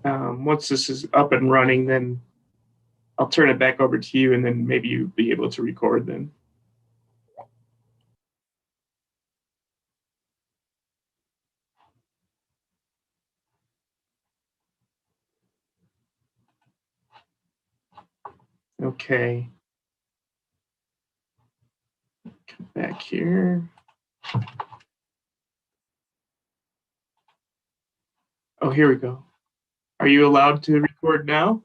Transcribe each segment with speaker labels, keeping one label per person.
Speaker 1: Once this is up and running, then I'll turn it back over to you, and then maybe you'll be able to record then. Okay. Come back here. Oh, here we go. Are you allowed to record now?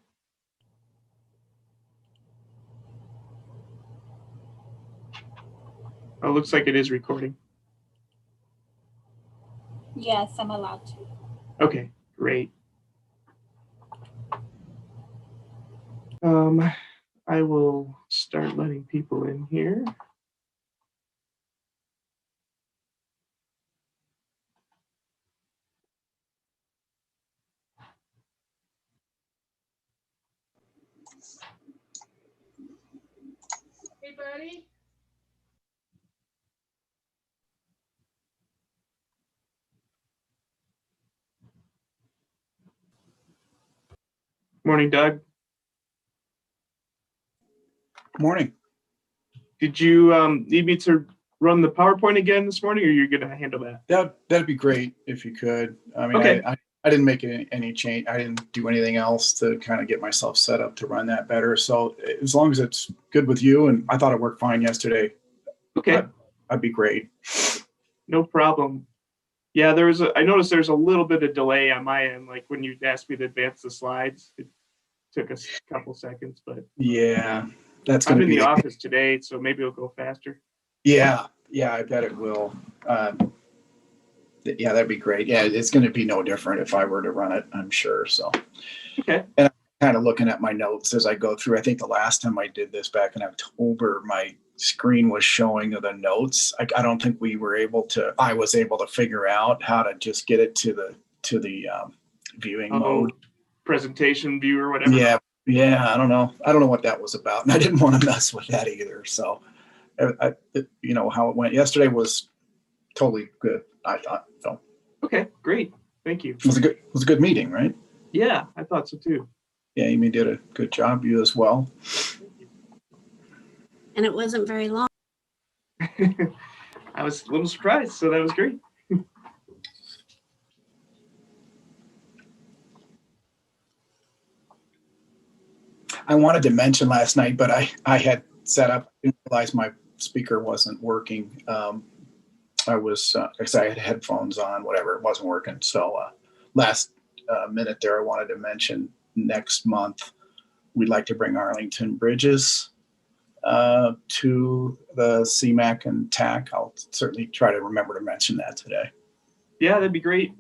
Speaker 1: Oh, looks like it is recording.
Speaker 2: Yes, I'm allowed to.
Speaker 1: Okay, great. I will start letting people in here.
Speaker 3: Hey, buddy.
Speaker 1: Morning, Doug.
Speaker 4: Morning.
Speaker 1: Did you need me to run the PowerPoint again this morning, or you're going to handle that?
Speaker 4: That'd be great if you could. I mean,
Speaker 1: Okay.
Speaker 4: I didn't make any change. I didn't do anything else to kind of get myself set up to run that better. So as long as it's good with you, and I thought it worked fine yesterday.
Speaker 1: Okay.
Speaker 4: I'd be great.
Speaker 1: No problem. Yeah, I noticed there's a little bit of delay on my end. Like when you asked me to advance the slides, it took us a couple seconds, but
Speaker 4: Yeah, that's
Speaker 1: I'm
Speaker 4: going to
Speaker 1: in
Speaker 4: be
Speaker 1: the office today, so maybe it'll go faster.
Speaker 4: Yeah, I bet it will. Yeah, that'd be great. Yeah, it's going to be no different if I were to run it, I'm sure. So,
Speaker 1: Okay.
Speaker 4: and I'm kind of looking at my notes as I go through. I think the last time I did this back in October, my screen was showing the notes. I don't think I was able to figure out how to just get it to the viewing mode.
Speaker 1: Presentation view or whatever.
Speaker 4: Yeah. I don't know what that was about, and I didn't want to mess with that either. So, how it went yesterday was totally good, I thought. So.
Speaker 1: Okay, great. Thank you.
Speaker 4: It was a good meeting, right?
Speaker 1: Yeah, I thought so too.
Speaker 4: Yeah, Amy did a good job. You as well.
Speaker 5: And it wasn't very long.
Speaker 1: I was a little surprised, so that was great.
Speaker 4: I wanted to mention last night, but I had set up, didn't realize my speaker wasn't working. I had headphones on, whatever, it wasn't working. So last minute there, I wanted to mention next month, we'd like to bring Arlington Bridges to the CMAC and TAC. I'll certainly try to remember to mention that today.
Speaker 1: Yeah, that'd be great.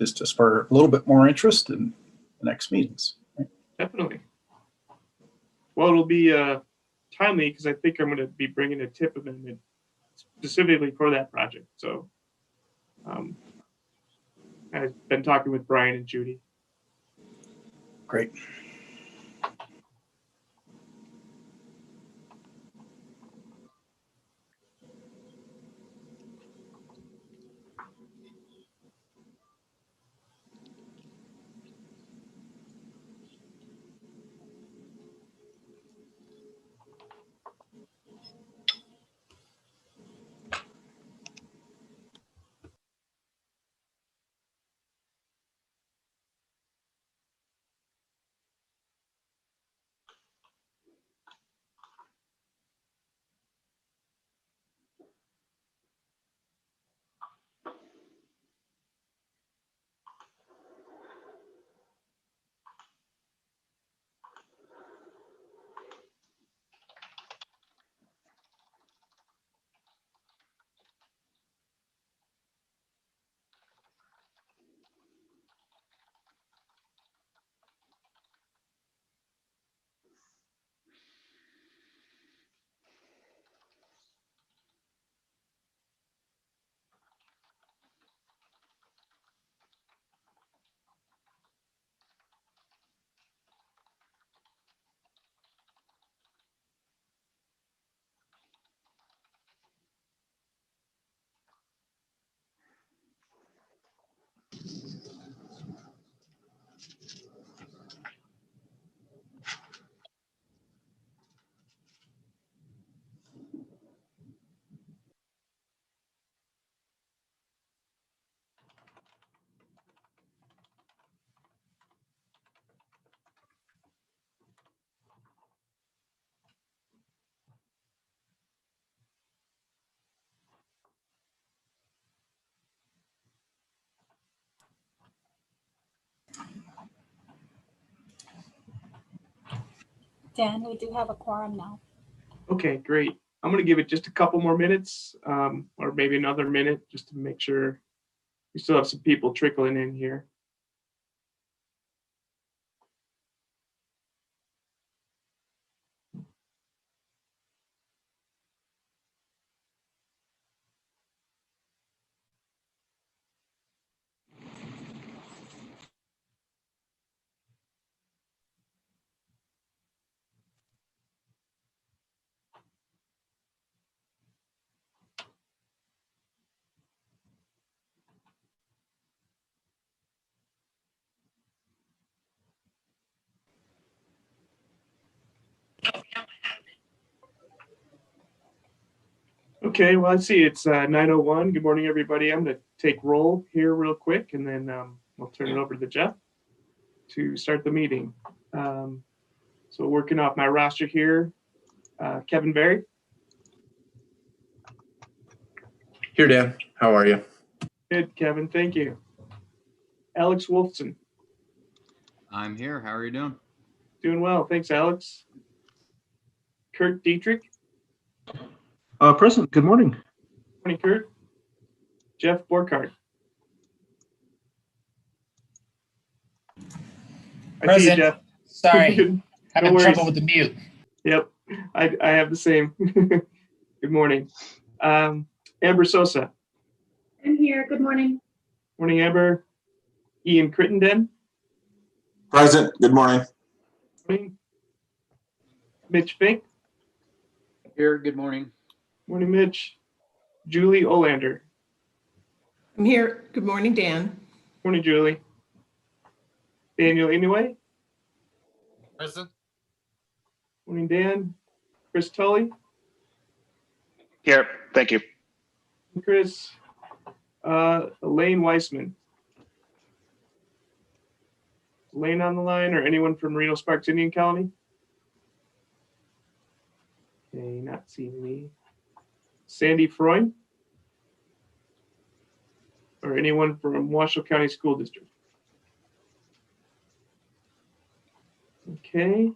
Speaker 4: Just to spur a little bit more interest in the next meetings. Right?
Speaker 1: Definitely. Well, it'll be timely because I think I'm going to be bringing a tip amendment specifically for that project. So I've been talking with Brian and Judy.
Speaker 4: Great.
Speaker 2: Dan, we do have a quorum now.
Speaker 1: Okay, great. I'm going to give it just a couple more minutes, or maybe another minute, just to make sure we still have some people trickling in here. Okay, well, I see it's 9:01. Good morning, everybody. I'm going to take roll here real quick, and then we'll turn it over to Jeff to start the meeting. So working off my roster here, Kevin Berry.
Speaker 3: Here, Dan. How are you?
Speaker 1: Good, Kevin. Thank you. Alex Wolfson.
Speaker 5: I'm here. How are you doing?
Speaker 1: Doing well. Thanks, Alex. Kurt Dietrich.
Speaker 6: Present. Good morning.
Speaker 1: Morning, Kurt. Jeff Borkhardt. I see you,
Speaker 7: Present.
Speaker 1: Jeff.
Speaker 7: Sorry,
Speaker 1: Good.
Speaker 7: having
Speaker 1: No
Speaker 7: trouble
Speaker 1: worries.
Speaker 7: with the mute.
Speaker 1: Yep, I have the same. Good morning. Amber Sosa.
Speaker 8: I'm here. Good morning.
Speaker 1: Morning, Amber. Ian Crittenden.
Speaker 3: Present. Good morning.
Speaker 1: Morning. Mitch Fink.
Speaker 5: Here. Good morning.
Speaker 1: Morning, Mitch. Julie Olander.
Speaker 9: I'm here. Good morning, Dan.
Speaker 1: Morning, Julie. Daniel Inouye.
Speaker 5: Present.
Speaker 1: Morning, Dan. Chris Tully.
Speaker 10: Here, thank you.
Speaker 1: Chris. Elaine Weissman. Elaine on the line, or anyone from Reno Sparks Indian Colony? Okay, not seeing me. Sandy Freund. Or anyone from Washoe County School District? Okay.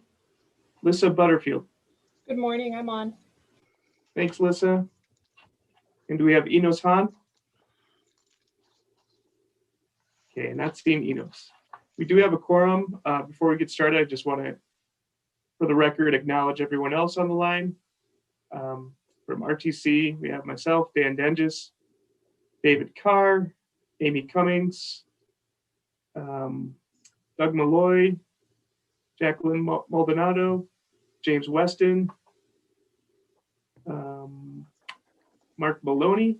Speaker 1: Lissa Butterfield.
Speaker 11: Good morning, I'm on.
Speaker 1: Thanks, Lissa. And do we have Enos Hahn? Okay, not seeing Enos. We do have a quorum. Before we get started, I just want to, for the record, acknowledge everyone else on the line. From RTC, we have myself, Dan Denges, David Carr, Amy Cummings, Doug Malloy, Jacqueline Maldonado, James Weston, Mark Maloney,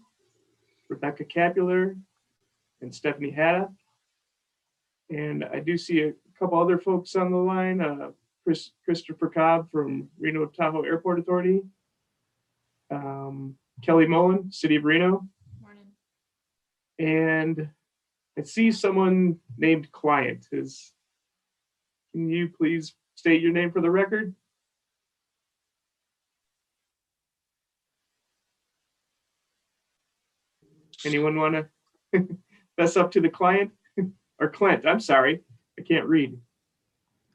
Speaker 1: Rebecca Capular, and Stephanie Hatta. And I do see a couple other folks on the line, Christopher Cobb from Reno Tahoe Airport Authority, Kelly Mullen, City of Reno.
Speaker 11: Morning.
Speaker 1: And I see someone named Client. Can you please state your name for the record? Anyone want to fess up to the client? Or Clint, I'm sorry, I can't read.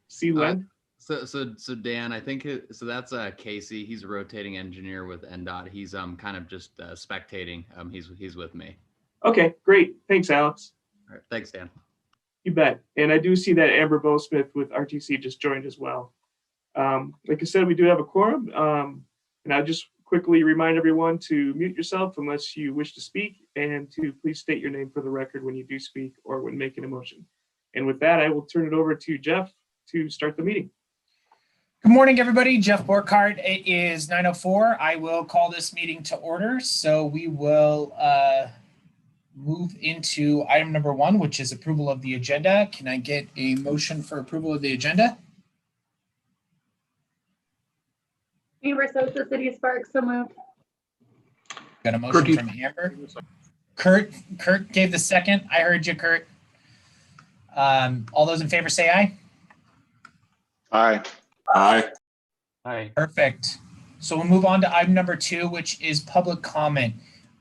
Speaker 1: C. Len?
Speaker 5: So Dan, I think so. That's Casey. He's a rotating engineer with NDOT. He's kind of just spectating. He's with me.
Speaker 1: Okay, great. Thanks, Alex.
Speaker 5: All right. Thanks, Dan.
Speaker 1: You bet. And I do see that Amber Bowsmith with RTC just joined as well. Like I said, we do have a quorum. And I'll just quickly remind everyone to mute yourself unless you wish to speak, and to please state your name for the record when you do speak or when making a motion. And with that, I will turn it over to Jeff to start the meeting.
Speaker 7: Good morning, everybody. Jeff Borkhardt. It is 9:04. I will call this meeting to order. So we will move into item number 1, which is approval of the agenda. Can I get a motion for approval of the agenda?
Speaker 8: Amber Sosa, City of Sparks, so moved.
Speaker 7: Got a motion
Speaker 6: Kurt,
Speaker 7: from Amber. Kurt gave the second. I heard you, Kurt. All those in favor say aye.
Speaker 10: Aye.
Speaker 3: Aye.
Speaker 5: Hi.
Speaker 7: Perfect. So we'll move on to item number 2, which is public comment.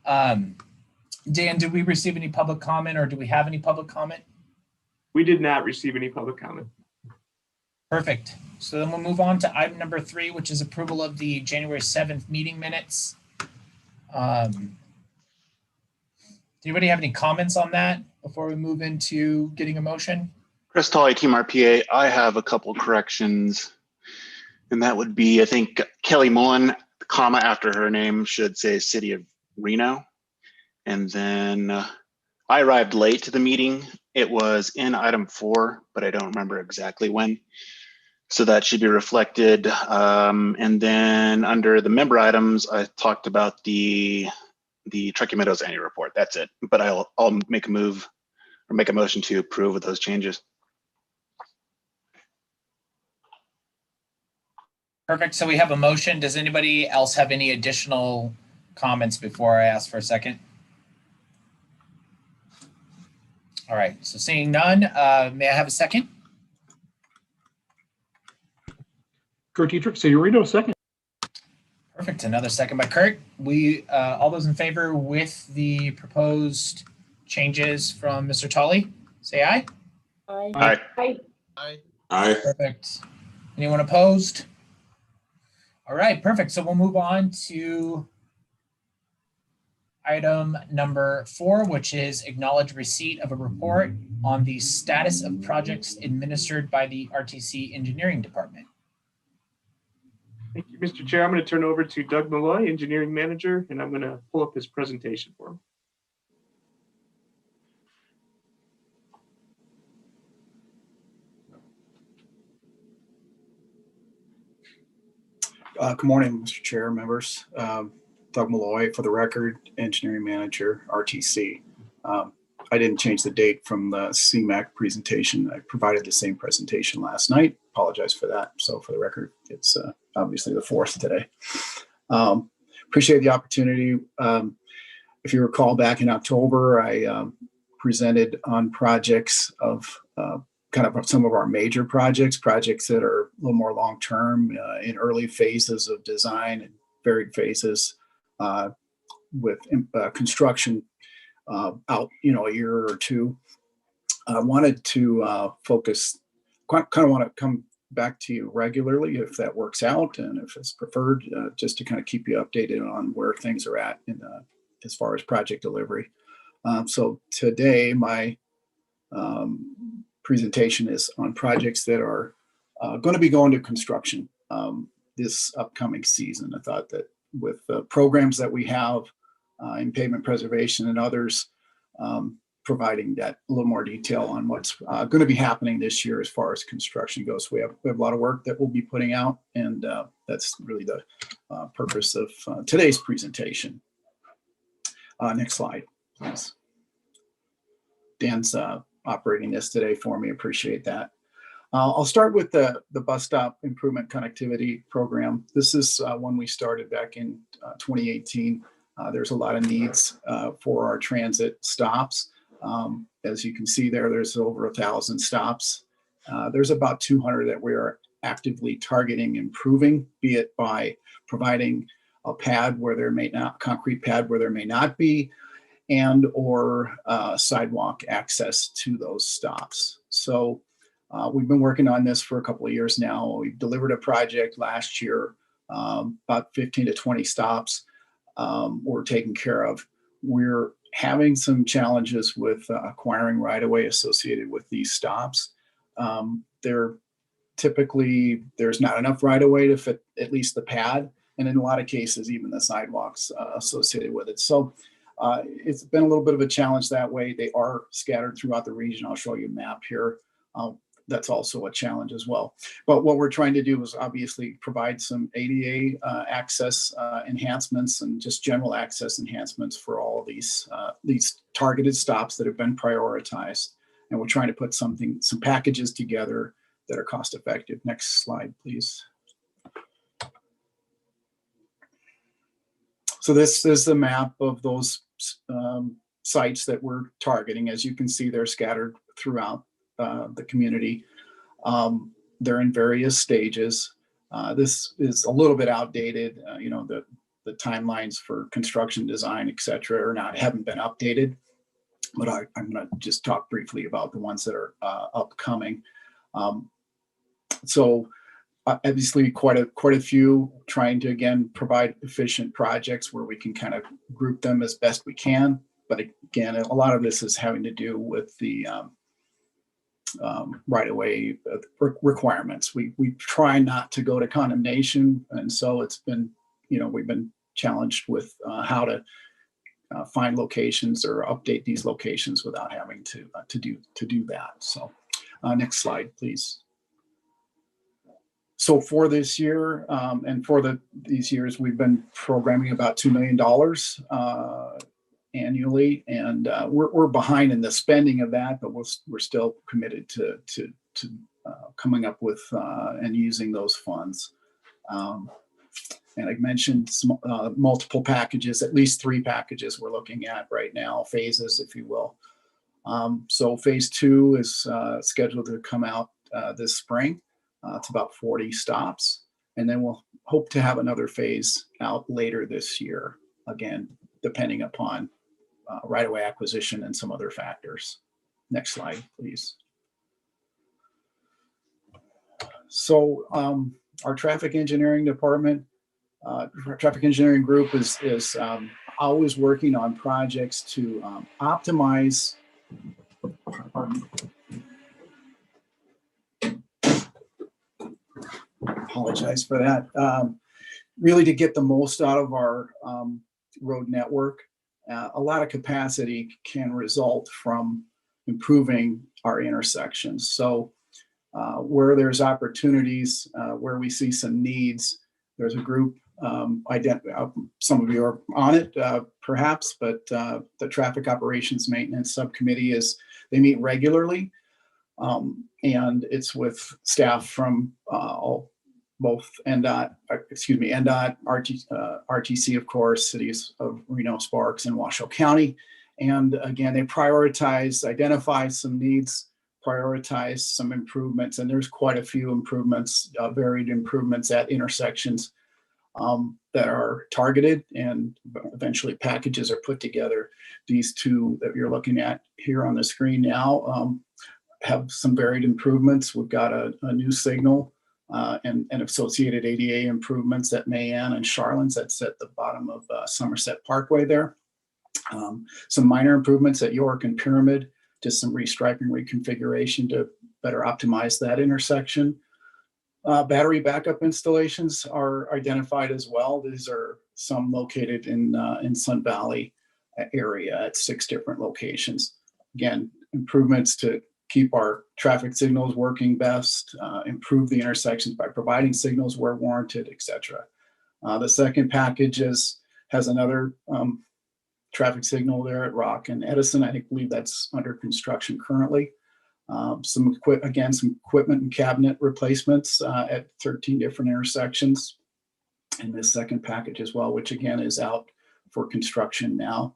Speaker 7: Dan, did we receive any public comment, or do we have any public comment?
Speaker 1: We did not receive any public comment.
Speaker 7: Perfect. So then we'll move on to item number 3, which is approval of the January 7th meeting minutes. Does anybody have any comments on that before we move into getting a motion?
Speaker 10: Chris Tolley, Team RPA. I have a couple corrections, and that would be, I think Kelly Mullen, comma after her name should say City of Reno. And then I arrived late to the meeting. It was in item 4, but I don't remember exactly when. So that should be reflected. And then under the member items, I talked about the Truckee Meadows annual report. That's it. But I'll make a move or make a motion to approve with those changes.
Speaker 7: Perfect. So we have a motion. Does anybody else have any additional comments before I ask for a second? All right. So seeing none, may I have a second?
Speaker 6: Kurt Dietrich, City of Reno, second.
Speaker 7: Perfect. Another second by Kurt. We all those in favor with the proposed changes from Mr. Tolley, say aye.
Speaker 11: Aye.
Speaker 10: Aye.
Speaker 3: Aye.
Speaker 7: Perfect. Anyone opposed? All right, perfect. So we'll move on to item number 4, which is acknowledge receipt of a report on the status of projects administered by the RTC Engineering Department.
Speaker 1: Thank you, Mr. Chair. I'm going to turn over to Doug Malloy, Engineering Manager, and I'm going to pull up his presentation for him.
Speaker 4: Good morning, Mr. Chair, members. Doug Malloy, for the record, Engineering Manager, RTC. I didn't change the date from the CMAC presentation. I provided the same presentation last night. Apologize for that. So for the record, it's obviously the 4th today. Appreciate the opportunity. If you recall, back in October, I presented on projects of kind of some of our major projects that are a little more long-term in early phases of design and varied phases with construction out, a year or two. I wanted to focus, kind of want to come back to you regularly if that works out and if it's preferred, just to kind of keep you updated on where things are at in as far as project delivery. So today, my presentation is on projects that are going to be going to construction this upcoming season. I thought that with the programs that we have in pavement preservation and others, providing that a little more detail on what's going to be happening this year as far as construction goes. We have a lot of work that we'll be putting out, and that's really the purpose of today's presentation. Next slide, please. Dan's operating this today for me. Appreciate that. I'll start with the bus stop improvement connectivity program. This is one we started back in 2018. There's a lot of needs for our transit stops. As you can see there's over 1,000 stops. There's about 200 that we are actively targeting improving, be it by providing a pad where there may not, concrete pad where there may not be, and or sidewalk access to those stops. So we've been working on this for a couple of years now. We delivered a project last year, about 15 to 20 stops were taken care of. We're having some challenges with acquiring right-of-way associated with these stops. There's not enough right-of-way to fit at least the pad, and in a lot of cases, even the sidewalks associated with it. So it's been a little bit of a challenge that way. They are scattered throughout the region. I'll show you a map here. That's also a challenge as well. But what we're trying to do is obviously provide some ADA access enhancements and just general access enhancements for all of these targeted stops that have been prioritized. And we're trying to put some packages together that are cost effective. Next slide, please. So this is the map of those sites that we're targeting. As you can see, they're scattered throughout the community. They're in various stages. This is a little bit outdated. The timelines for construction design, et cetera, haven't been updated. But I'm going to just talk briefly about the ones that are upcoming. So obviously quite a few, trying to again provide efficient projects where we can kind of group them as best we can. But again, a lot of this is having to do with the right-of-way requirements. We try not to go to condemnation, and so it's been, we've been challenged with how to find locations or update these locations without having to do that. So next slide, please. So for this year and for these years, we've been programming about $2 million annually, and we're behind in the spending of that, but we're still committed to coming up with and using those funds. And I mentioned multiple packages, at least 3 packages we're looking at right now, phases, if you will. So phase 2 is scheduled to come out this spring. It's about 40 stops. And then we'll hope to have another phase out later this year, again, depending upon right-of-way acquisition and some other factors. Next slide, please. So our traffic engineering department, traffic engineering group is always working on projects to optimize. Apologize for that. Really to get the most out of our road network. A lot of capacity can result from improving our intersections. So where there's opportunities, where we see some needs, there's a group, some of you are on it perhaps, but the Traffic Operations Maintenance Subcommittee they meet regularly, and it's with staff from both NDOT, RTC, of course, cities of Reno, Sparks, and Washoe County. And again, they identify some needs, prioritize some improvements, and there's quite a few improvements, varied improvements at intersections that are targeted, and eventually packages are put together. These 2 that you're looking at here on the screen now have some varied improvements. We've got a new signal and associated ADA improvements at Mayan and Charlins. That's at the bottom of Somerset Parkway there. Some minor improvements at York and Pyramid, just some restriping reconfiguration to better optimize that intersection. Battery backup installations are identified as well. These are some located in Sun Valley area at 6 different locations. Again, improvements to keep our traffic signals working best, improve the intersections by providing signals where warranted, etc. The second package has another traffic signal there at Rock and Edison. I believe that's under construction currently. Some equipment and cabinet replacements at 13 different intersections in this second package as well, which again is out for construction now.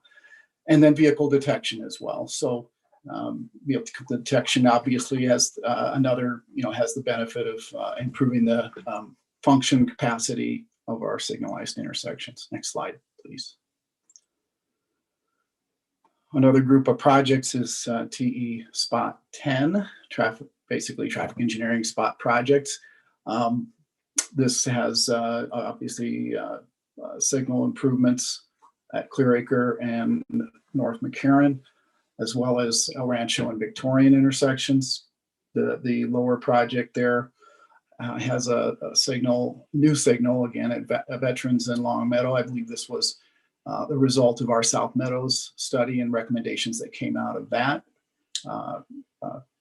Speaker 4: And then vehicle detection as well. So vehicle detection obviously has has the benefit of improving the function capacity of our signalized intersections. Next slide, please. Another group of projects is TE Spot 10, traffic engineering spot projects. This has obviously signal improvements at Clearacre and North McCarran, as well as El Rancho and Victorian intersections. The lower project there has a new signal again at Veterans and Long Meadow. I believe this was the result of our South Meadows study and recommendations that came out of that a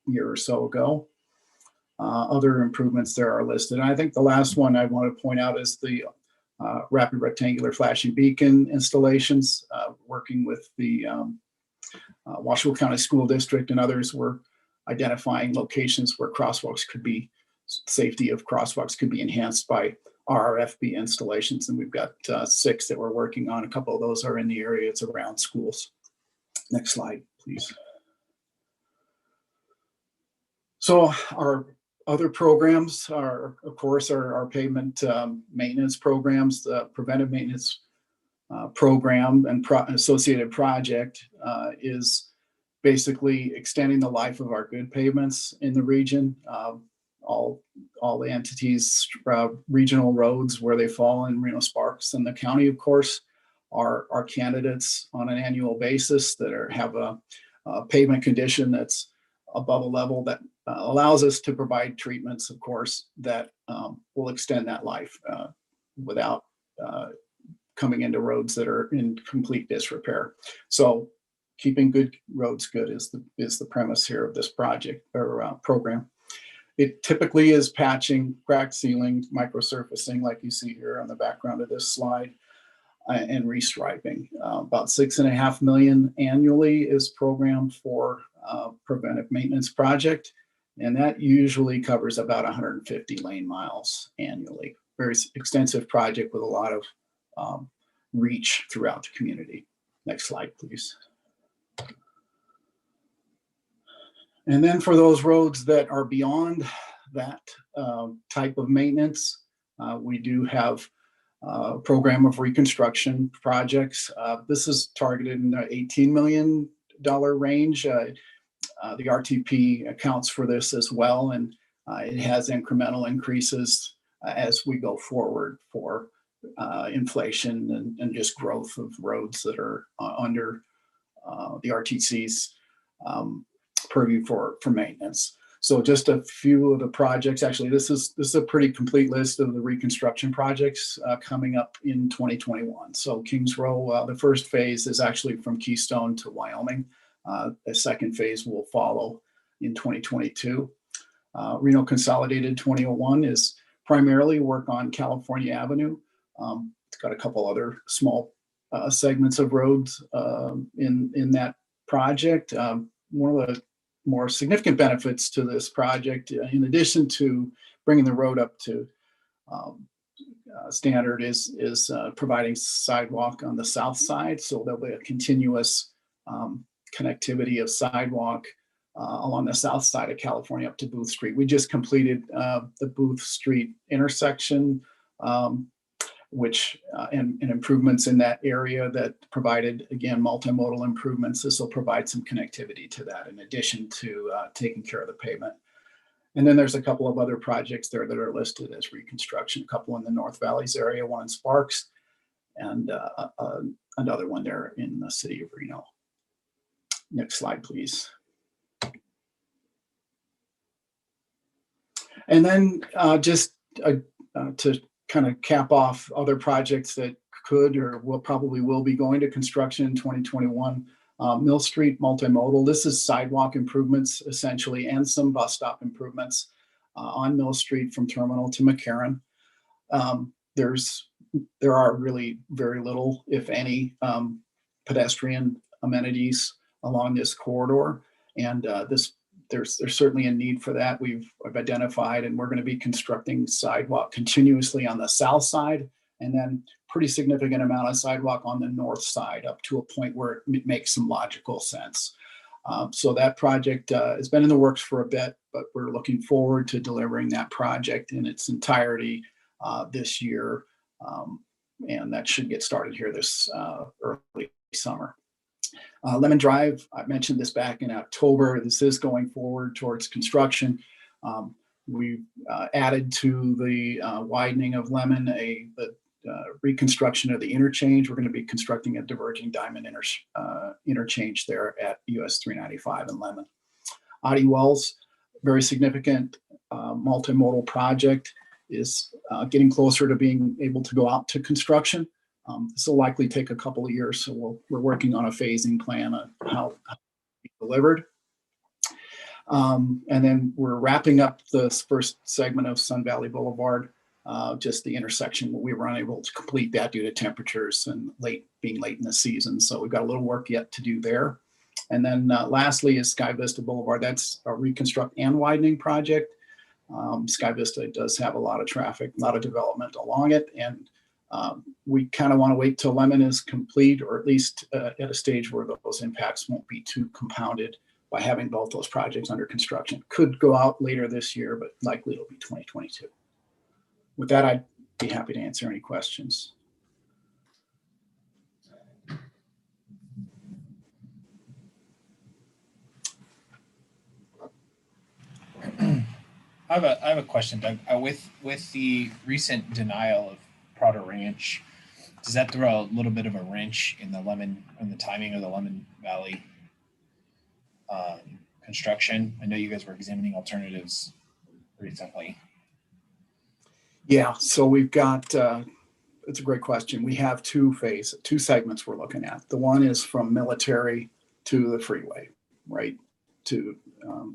Speaker 4: year or so ago. Other improvements there are listed. And I think the last one I want to point out is the rapid rectangular flashing beacon installations, working with the Washoe County School District and others. Were identifying locations where safety of crosswalks could be enhanced by RRFB installations, and we've got 6 that we're working on. A couple of those are in the areas around schools. Next slide, please. So our other programs are, of course, our pavement maintenance programs. The preventive maintenance program and associated project is basically extending the life of our good pavements in the region. All all the entities, regional roads where they fall in Reno Sparks, and the county, of course, are candidates on an annual basis that have a pavement condition that's above a level that allows us to provide treatments, of course, that will extend that life without coming into roads that are in complete disrepair. So keeping good roads good is the premise here of this project or program. It typically is patching, crack sealing, microsurfacing, like you see here on the background of this slide, and restriping. About $6.5 million annually is programmed for preventive maintenance project, and that usually covers about 150 lane miles annually. Very extensive project with a lot of reach throughout the community. Next slide, please. And then for those roads that are beyond that type of maintenance, we do have a program of reconstruction projects. This is targeted in the $18 million range. The RTP accounts for this as well, and it has incremental increases as we go forward for inflation and just growth of roads that are under the RTC's purview for maintenance. So just a few of the projects. Actually, this is a pretty complete list of the reconstruction projects coming up in 2021. So Kings Row, the first phase is actually from Keystone to Wyoming. The second phase will follow in 2022. Reno Consolidated 2001 is primarily work on California Avenue. It's got a couple other small segments of roads in that project. One of the more significant benefits to this project, in addition to bringing the road up to standard, is providing sidewalk on the south side. So there'll be a continuous connectivity of sidewalk along the south side of California up to Booth Street. We just completed the Booth Street intersection, which and improvements in that area that provided, again, multimodal improvements. This will provide some connectivity to that in addition to taking care of the pavement. And then there's a couple of other projects there that are listed as reconstruction, a couple in the North Valleys area, one in Sparks, and another one there in the city of Reno. Next slide, please. And then just to kind of cap off other projects that could or will be going to construction in 2021. Mill Street Multimodal. This is sidewalk improvements essentially, and some bus stop improvements on Mill Street from Terminal to McCarran. There are really very little, if any, pedestrian amenities along this corridor, and there's certainly a need for that. We've identified, and we're going to be constructing sidewalk continuously on the south side, and then pretty significant amount of sidewalk on the north side up to a point where it makes some logical sense. So that project has been in the works for a bit, but we're looking forward to delivering that project in its entirety this year, and that should get started here this early summer. Lemon Drive, I mentioned this back in October. This is going forward towards construction. We added to the widening of Lemon the reconstruction of the interchange. We're going to be constructing a diverging diamond interchange there at US 395 in Lemon. Oddie Wells, very significant multimodal project, is getting closer to being able to go out to construction. This will likely take a couple of years, so we're working on a phasing plan on how to be delivered. And then we're wrapping up the first segment of Sun Valley Boulevard, just the intersection. We were unable to complete that due to temperatures and being late in the season, so we've got a little work yet to do there. And then lastly is Sky Vista Boulevard. That's a reconstruct and widening project. Sky Vista does have a lot of traffic, a lot of development along it, and we kind of want to wait till Lemon is complete, or at least at a stage where those impacts won't be too compounded by having both those projects under construction. Could go out later this year, but likely it'll be 2022. With that, I'd be happy to answer any questions.
Speaker 7: I have a question, Doug. With the recent denial of Prado Ranch, does that throw a little bit of a wrench in the timing of the Lemon Valley construction? I know you guys were examining alternatives recently.
Speaker 4: Yeah, so we've got, it's a great question. We have two segments we're looking at. The one is from Military to the freeway, right?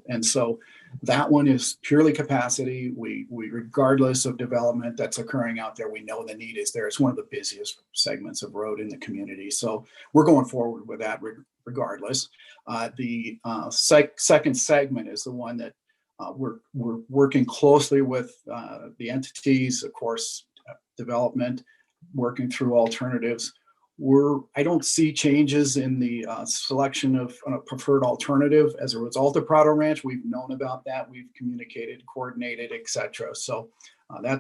Speaker 4: And so that one is purely capacity. We regardless of development that's occurring out there, we know the need is there. It's one of the busiest segments of road in the community. So we're going forward with that regardless. The second segment is the one that we're working closely with the entities, of course, development, working through alternatives. I don't see changes in the selection of a preferred alternative as a result of Prado Ranch. We've known about that. We've communicated, coordinated, etc. So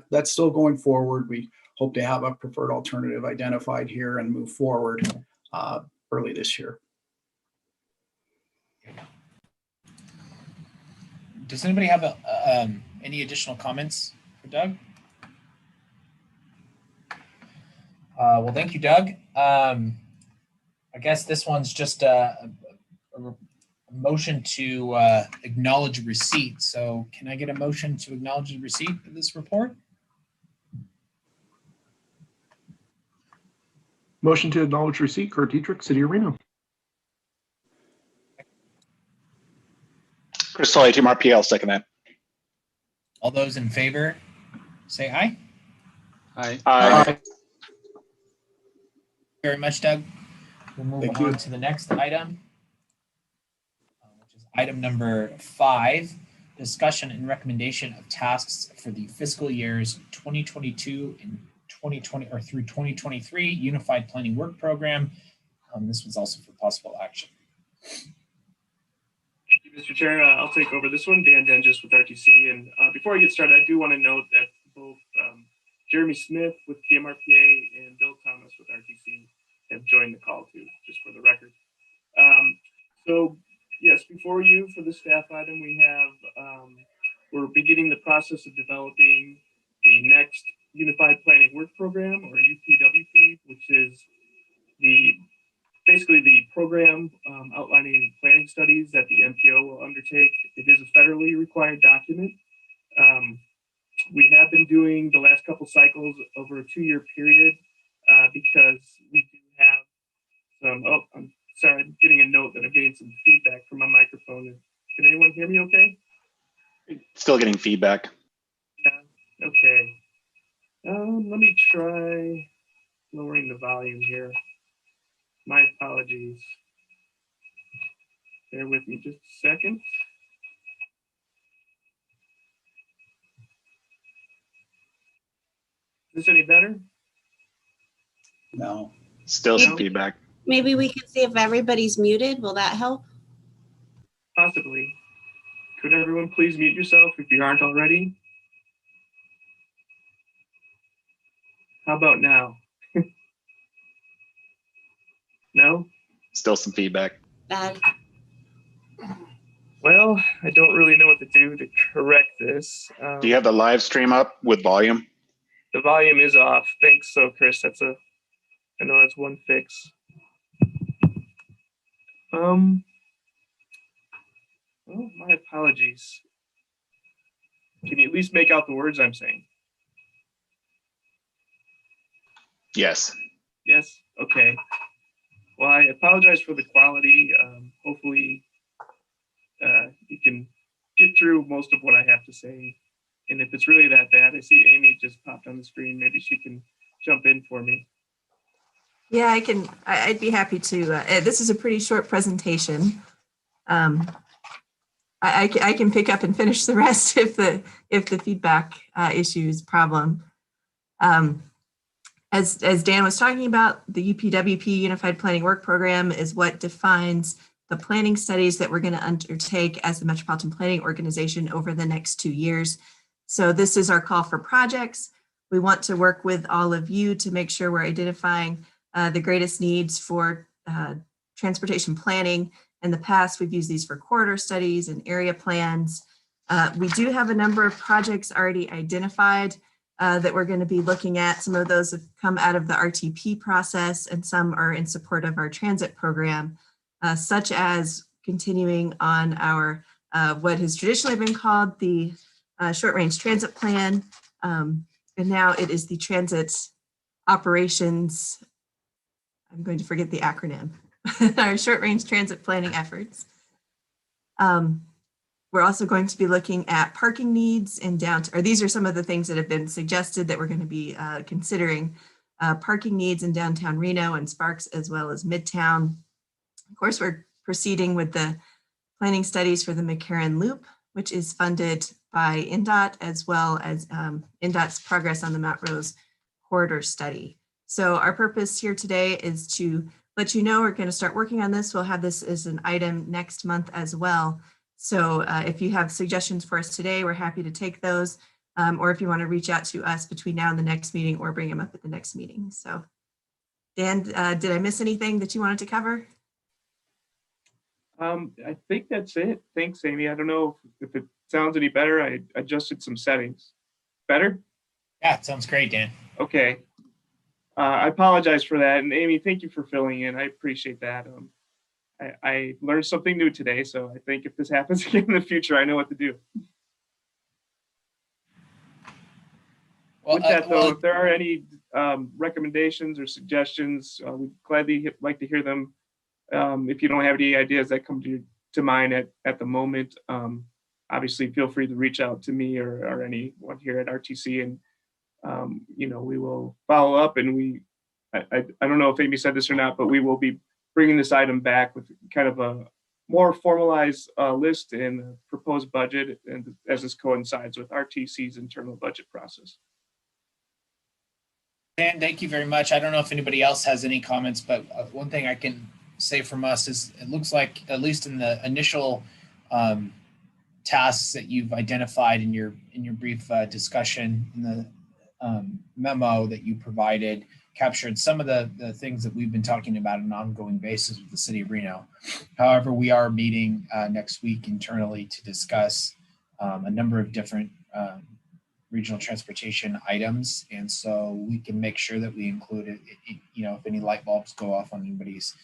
Speaker 4: that's still going forward. We hope to have a preferred alternative identified here and move forward early this year.
Speaker 7: Does anybody have any additional comments for Doug? Well, thank you, Doug. I guess this one's just a motion to acknowledge receipt. So can I get a motion to acknowledge the receipt of this report?
Speaker 6: Motion to acknowledge receipt, Kurt Dietrich, City of Reno.
Speaker 10: Chris Tully, Team RPA, I'll second that.
Speaker 7: All those in favor, say aye.
Speaker 5: Aye.
Speaker 10: Aye.
Speaker 7: Thank you very much, Doug. We'll move
Speaker 4: Thank
Speaker 7: on
Speaker 4: you.
Speaker 7: to the next item, which is item number 5, discussion and recommendation of tasks for the fiscal years 2022 and 2020 or through 2023 Unified Planning Work Program. This was also for possible action.
Speaker 1: Mr. Chair, I'll take over this one. Dan Denges with RTC. And before I get started, I do want to note that both Jeremy Smith with TMRPA and Bill Thomas with RTC have joined the call too, just for the record. So yes, before you for the staff item, we have, we're beginning the process of developing the next Unified Planning Work Program, or UPWP, which is basically the program outlining planning studies that the MPO will undertake. It is a federally required document. We have been doing the last couple cycles over a 2-year period because we do have some, oh, I'm sorry, I'm getting a note that I'm getting some feedback from my microphone. Can anyone hear me okay?
Speaker 10: Still getting feedback.
Speaker 1: Yeah, okay. Let me try lowering the volume here. My apologies. Bear with me just a second. Is this any better?
Speaker 4: No.
Speaker 10: Still some feedback.
Speaker 2: Maybe we can see if everybody's muted. Will that help?
Speaker 1: Possibly. Could everyone please mute yourself if you aren't already? How about now? No?
Speaker 10: Still some feedback.
Speaker 2: Bad.
Speaker 1: Well, I don't really know what to do to correct this.
Speaker 10: Do you have the live stream up with volume?
Speaker 1: The volume is off. Thanks, so Chris. I know that's one fix. Oh, my apologies. Can you at least make out the words I'm saying?
Speaker 10: Yes.
Speaker 1: Yes? Okay. Well, I apologize for the quality. Hopefully you can get through most of what I have to say. And if it's really that bad, I see Amy just popped on the screen. Maybe she can jump in for me.
Speaker 12: Yeah, I can. I'd be happy to. This is a pretty short presentation. I can pick up and finish the rest if the feedback issue is a problem. As Dan was talking about, the UPWP Unified Planning Work Program is what defines the planning studies that we're going to undertake as the Metropolitan Planning Organization over the next 2 years. So this is our call for projects. We want to work with all of you to make sure we're identifying the greatest needs for transportation planning. In the past, we've used these for corridor studies and area plans. We do have a number of projects already identified that we're going to be looking at. Some of those have come out of the RTP process and some are in support of our transit program, such as continuing on our what has traditionally been called the short range transit plan. And now it is the transit operations. I'm going to forget the acronym. Our short range transit planning efforts. We're also going to be looking at parking needs in downtown, or these are some of the things that have been suggested that we're going to be considering. Parking needs in downtown Reno and Sparks, as well as Midtown. Of course, we're proceeding with the planning studies for the McCarran Loop, which is funded by NDOT, as well as NDOT's progress on the Mount Rose corridor study. So our purpose here today is to let you know we're going to start working on this. We'll have this as an item next month as well. So if you have suggestions for us today, we're happy to take those. Or if you want to reach out to us between now and the next meeting or bring them up at the next meeting. So Dan, did I miss anything that you wanted to cover?
Speaker 1: I think that's it. Thanks, Amy. I don't know if it sounds any better. I adjusted some settings. Better?
Speaker 7: Yeah, it sounds great, Dan.
Speaker 1: Okay. I apologize for that. And Amy, thank you for filling in. I appreciate that. I learned something new today, so I think if this happens again in the future, I know what to do.
Speaker 7: Well,
Speaker 1: With that, though, if there are any recommendations or suggestions, we'd gladly like to hear them. If you don't have any ideas that come to mind at the moment, obviously feel free to reach out to me or anyone here at RTC, and we will follow up. And I don't know if Amy said this or not, but we will be bringing this item back with kind of a more formalized list and a proposed budget, and as this coincides with RTC's internal budget process.
Speaker 7: Dan, thank you very much. I don't know if anybody else has any comments, but one thing I can say from us is it looks like, at least in the initial tasks that you've identified in your brief discussion in the memo that you provided, captured some of the things that we've been talking about on an ongoing basis with the city of Reno. However, we are meeting next week internally to discuss a number of different regional transportation items. And so we can make sure that we include it, if any light bulbs go off on anybody's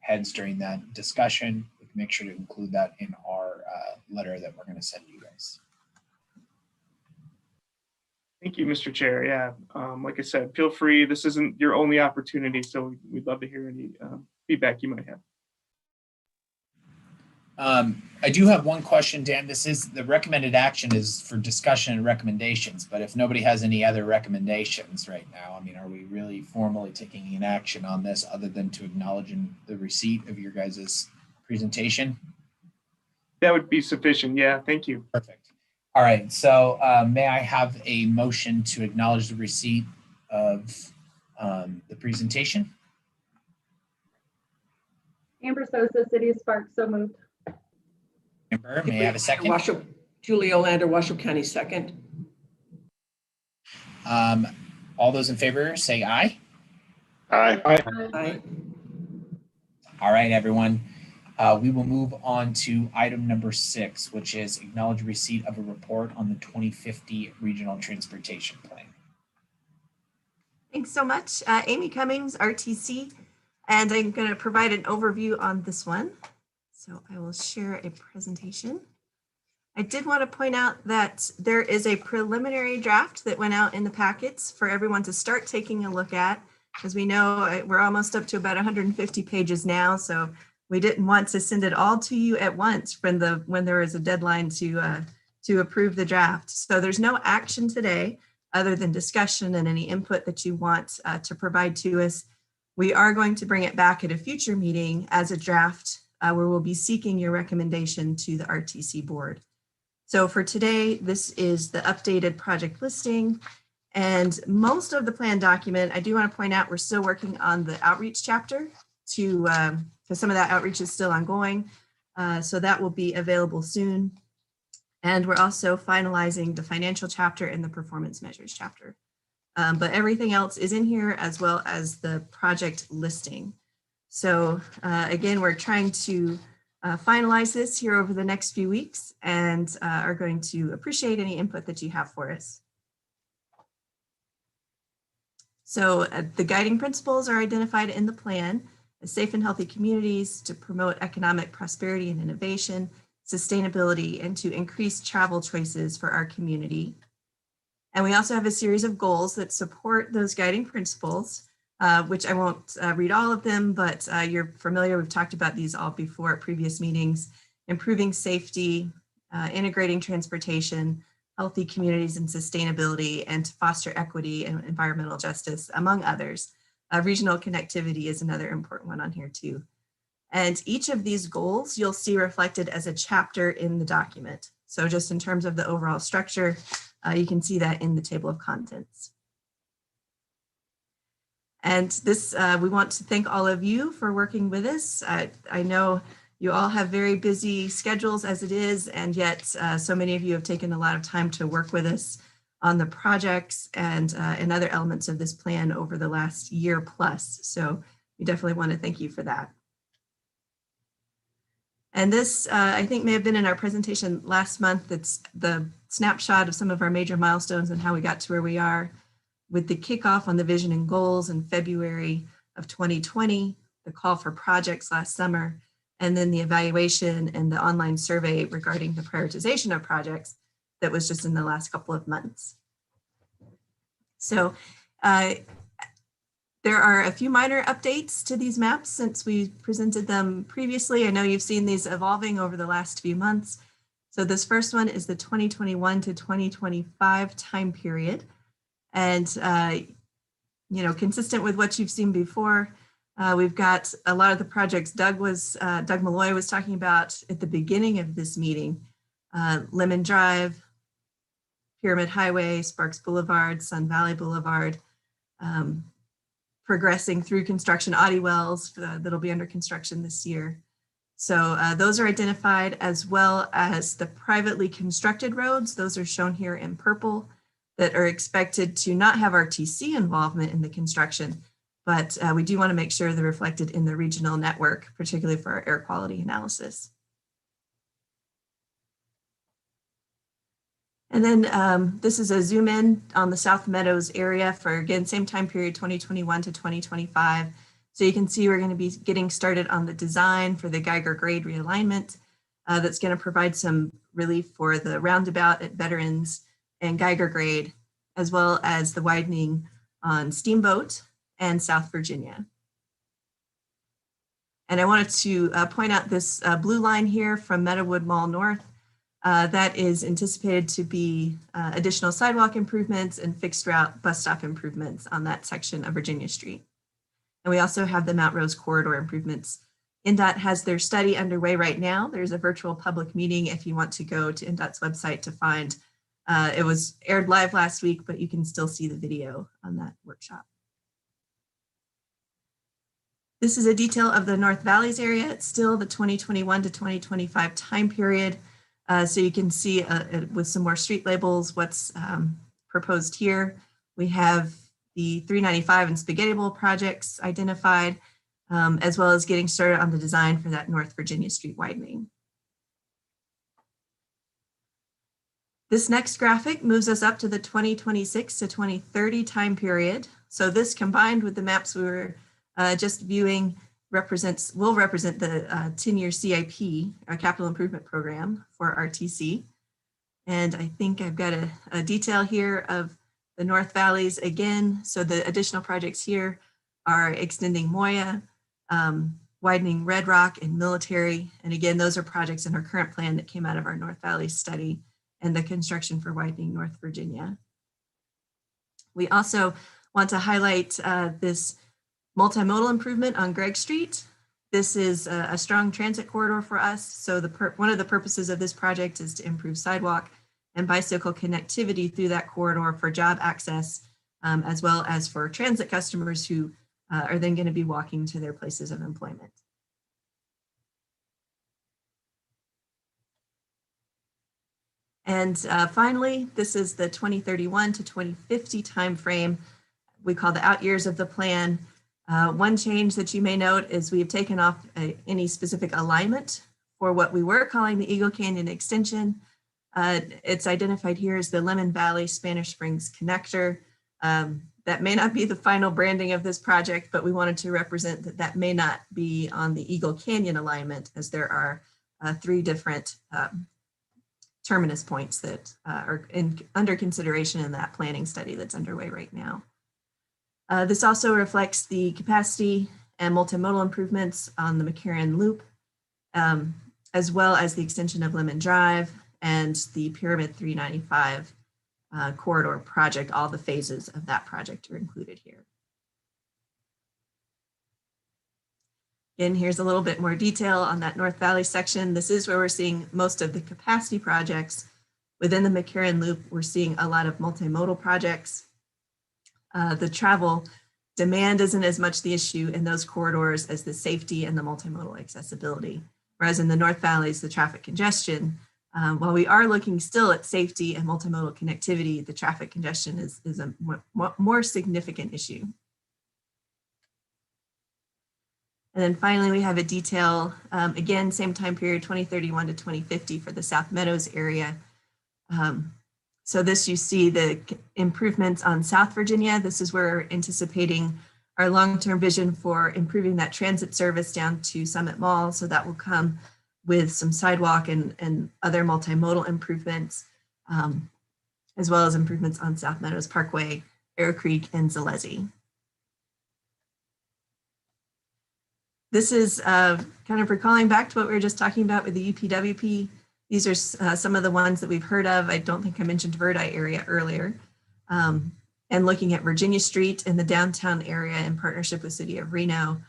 Speaker 7: heads during that discussion, we can make sure to include that in our letter that we're going to send you guys.
Speaker 1: Thank you, Mr. Chair. Yeah, like I said, feel free. This isn't your only opportunity, so we'd love to hear any feedback you might have.
Speaker 7: I do have one question, Dan. This is the recommended action is for discussion and recommendations, but if nobody has any other recommendations right now, I mean, are we really formally taking an action on this other than to acknowledge the receipt of your guys' presentation?
Speaker 1: That would be sufficient. Yeah, thank you.
Speaker 7: Perfect. All right, so may I have a motion to acknowledge the receipt of the presentation?
Speaker 8: Amber Sosa, City of Sparks, so moved.
Speaker 7: Amber, may I have a second?
Speaker 9: Julia Olander, Washoe County, second.
Speaker 7: All those in favor say aye.
Speaker 10: Aye.
Speaker 9: Aye.
Speaker 7: All right, everyone. We will move on to item number 6, which is acknowledge receipt of a report on the 2050 Regional Transportation Plan.
Speaker 12: Thanks so much. Amy Cummings, RTC, and I'm going to provide an overview on this one. So I will share a presentation. I did want to point out that there is a preliminary draft that went out in the packets for everyone to start taking a look at. As we know, we're almost up to about 150 pages now, so we didn't want to send it all to you at once when there is a deadline to approve the draft. So there's no action today other than discussion and any input that you want to provide to us. We are going to bring it back at a future meeting as a draft where we'll be seeking your recommendation to the RTC board. So for today, this is the updated project listing and most of the plan document. I do want to point out we're still working on the outreach chapter because some of that outreach is still ongoing. So that will be available soon. And we're also finalizing the financial chapter and the performance measures chapter. But everything else is in here as well as the project listing. So again, we're trying to finalize this here over the next few weeks and are going to appreciate any input that you have for us. So the guiding principles are identified in the plan as safe and healthy communities to promote economic prosperity and innovation, sustainability, and to increase travel choices for our community. And we also have a series of goals that support those guiding principles, which I won't read all of them, but you're familiar. We've talked about these all before at previous meetings: improving safety, integrating transportation, healthy communities and sustainability, and to foster equity and environmental justice, among others. Regional connectivity is another important one on here too. And each of these goals you'll see reflected as a chapter in the document. So just in terms of the overall structure, you can see that in the table of contents. And this, we want to thank all of you for working with us. I know you all have very busy schedules as it is, and yet so many of you have taken a lot of time to work with us on the projects and other elements of this plan over the last year plus. So we definitely want to thank you for that. And this, I think, may have been in our presentation last month. It's the snapshot of some of our major milestones and how we got to where we are, with the kickoff on the vision and goals in February of 2020, the call for projects last summer, and then the evaluation and the online survey regarding the prioritization of projects that was just in the last couple of months. So there are a few minor updates to these maps since we presented them previously. I know you've seen these evolving over the last few months. So this first one is the 2021 to 2025 time period. And, you know, consistent with what you've seen before, we've got a lot of the projects Doug Malloy was talking about at the beginning of this meeting: Lemon Drive, Pyramid Highway, Sparks Boulevard, Sun Valley Boulevard, progressing through construction, Audie Wells that'll be under construction this year. So those are identified, as well as the privately constructed roads. Those are shown here in purple, that are expected to not have RTC involvement in the construction, but we do want to make sure they're reflected in the regional network, particularly for our air quality analysis. And then this is a zoom in on the South Meadows area for, again, same time period, 2021 to 2025. So you can see we're going to be getting started on the design for the Geiger grade realignment that's going to provide some relief for the roundabout at Veterans and Geiger grade, as well as the widening on Steamboat and South Virginia. And I wanted to point out this blue line here from Meadowood Mall North. That is anticipated to be additional sidewalk improvements and fixed route bus stop improvements on that section of Virginia Street. And we also have the Mount Rose corridor improvements. INDOT has their study underway right now. There's a virtual public meeting if you want to go to INDOT's website to find. It was aired live last week, but you can still see the video on that workshop. This is a detail of the North Valleys area. It's still the 2021 to 2025 time period. So you can see with some more street labels what's proposed here. We have the 395 and Spaghetti Bowl projects identified, as well as getting started on the design for that North Virginia Street widening. This next graphic moves us up to the 2026 to 2030 time period. So this, combined with the maps we were just viewing, will represent the 10-year CIP, our capital improvement program for RTC. And I think I've got a detail here of the North Valleys again. So the additional projects here are extending Moya, widening Red Rock and Military. And again, those are projects in our current plan that came out of our North Valley study, and the construction for widening North Virginia. We also want to highlight this multimodal improvement on Gregg Street. This is a strong transit corridor for us. So one of the purposes of this project is to improve sidewalk and bicycle connectivity through that corridor for job access, as well as for transit customers who are then going to be walking to their places of employment. And finally, this is the 2031 to 2050 timeframe. We call the out years of the plan. One change that you may note is we have taken off any specific alignment for what we were calling the Eagle Canyon Extension. It's identified here as the Lemon Valley Spanish Springs Connector. That may not be the final branding of this project, but we wanted to represent that that may not be on the Eagle Canyon alignment, as there are 3 different terminus points that are under consideration in that planning study that's underway right now. This also reflects the capacity and multimodal improvements on the McCarran Loop, as well as the extension of Lemon Drive and the Pyramid 395 corridor project. All the phases of that project are included here. Again, here's a little bit more detail on that North Valley section. This is where we're seeing most of the capacity projects. Within the McCarran Loop, we're seeing a lot of multimodal projects. The travel demand isn't as much the issue in those corridors as the safety and the multimodal accessibility. Whereas in the North Valleys, the traffic congestion, while we are looking still at safety and multimodal connectivity, the traffic congestion is a more significant issue. And then finally, we have a detail, again, same time period, 2031 to 2050 for the South Meadows area. So this, you see the improvements on South Virginia. This is where we're anticipating our long-term vision for improving that transit service down to Summit Mall. So that will come with some sidewalk and other multimodal improvements, as well as improvements on South Meadows Parkway, Arrow Creek, and Zalesi. This is kind of recalling back to what we were just talking about with the UPWP. These are some of the ones that we've heard of. I don't think I mentioned Verdi area earlier. And looking at Virginia Street in the downtown area in partnership with City of Reno,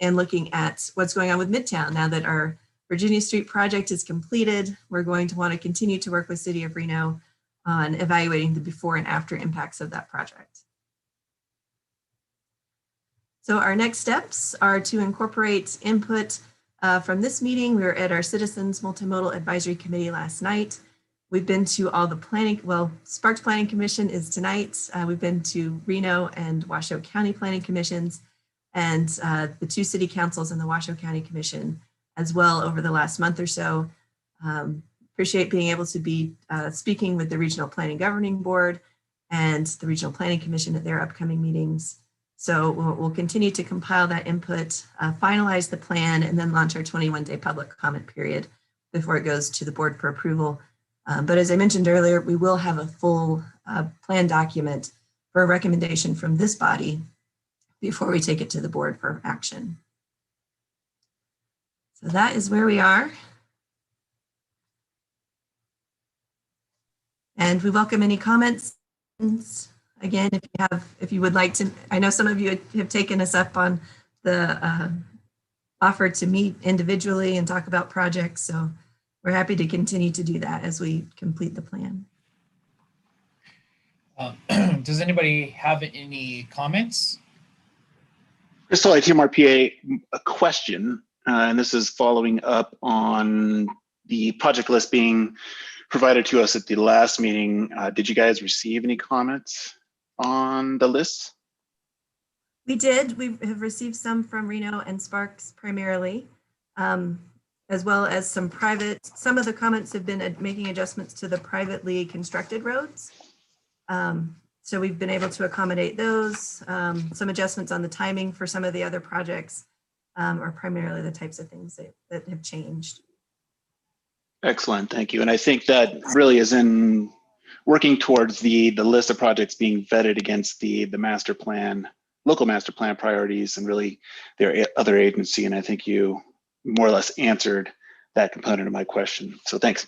Speaker 12: and looking at what's going on with Midtown. Now that our Virginia Street project is completed, we're going to want to continue to work with City of Reno on evaluating the before and after impacts of that project. So our next steps are to incorporate input from this meeting. We were at our Citizens Multimodal Advisory Committee last night. We've been to all the planning, well, Sparks Planning Commission is tonight. We've been to Reno and Washoe County Planning Commissions, and the 2 city councils and the Washoe County Commission as well over the last month or so. Appreciate being able to be speaking with the Regional Planning Governing Board and the Regional Planning Commission at their upcoming meetings. So we'll continue to compile that input, finalize the plan, and then launch our 21-day public comment period before it goes to the board for approval. But as I mentioned earlier, we will have a full plan document for a recommendation from this body before we take it to the board for action. So that is where we are. And we welcome any comments. Again, if you would like to, I know some of you have taken us up on the offer to meet individually and talk about projects. So we're happy to continue to do that as we complete the plan.
Speaker 7: Does anybody have any comments?
Speaker 10: Crystal, ITMRPA, a question, and this is following up on the project list being provided to us at the last meeting. Did you guys receive any comments on the list?
Speaker 12: We did. We have received some from Reno and Sparks primarily, as well as some private. Some of the comments have been making adjustments to the privately constructed roads. So we've been able to accommodate those. Some adjustments on the timing for some of the other projects are primarily the types of things that have changed.
Speaker 10: Excellent, thank you. And I think that really is in working towards the list of projects being vetted against the master plan, local master plan priorities, and really their other agency. And I think you more or less answered that component of my question. So thanks.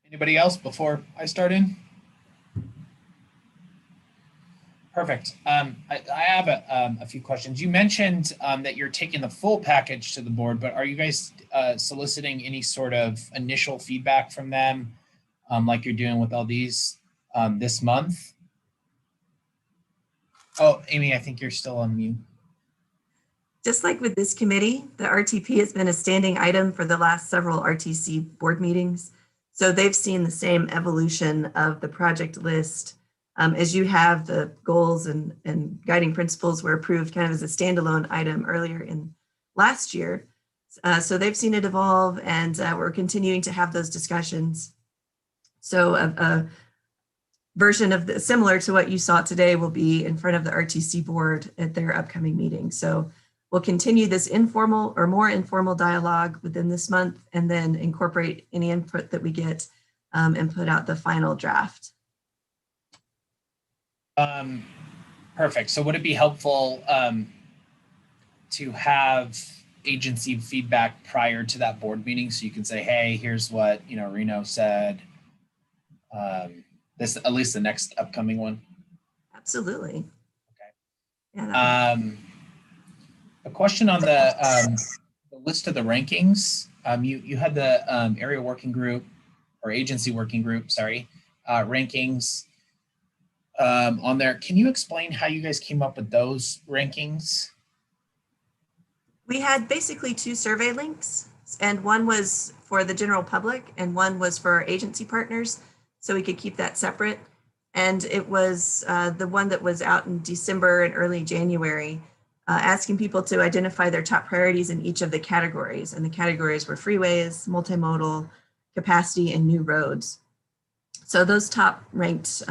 Speaker 7: Anybody else before I start in? Perfect. I have a few questions. You mentioned that you're taking the full package to the board, but are you guys soliciting any sort of initial feedback from them, like you're doing with all these this month? Oh, Amy, I think you're still on mute.
Speaker 12: Just like with this committee, the RTP has been a standing item for the last several RTC board meetings. So they've seen the same evolution of the project list As you have, the goals and guiding principles were approved kind of as a standalone item earlier in last year. So they've seen it evolve, and we're continuing to have those discussions. So a version of similar to what you saw today will be in front of the RTC board at their upcoming meeting. So we'll continue this informal or more informal dialogue within this month, and then incorporate any input that we get and put out the final draft.
Speaker 7: Perfect. So would it be helpful to have agency feedback prior to that board meeting, so you can say, hey, here's what, Reno said, this, at least the next upcoming one?
Speaker 12: Absolutely.
Speaker 7: Okay.
Speaker 12: Yeah,
Speaker 7: A question on the list of the rankings. You had the area working group or agency working group, sorry, rankings on there. Can you explain how you guys came up with those rankings?
Speaker 12: we had basically 2 survey links, and one was for the general public and one was for our agency partners, so we could keep that separate. And it was the one that was out in December and early January, asking people to identify their top priorities in each of the categories. And the categories were freeways, multimodal, capacity, and new roads. So those top ranked,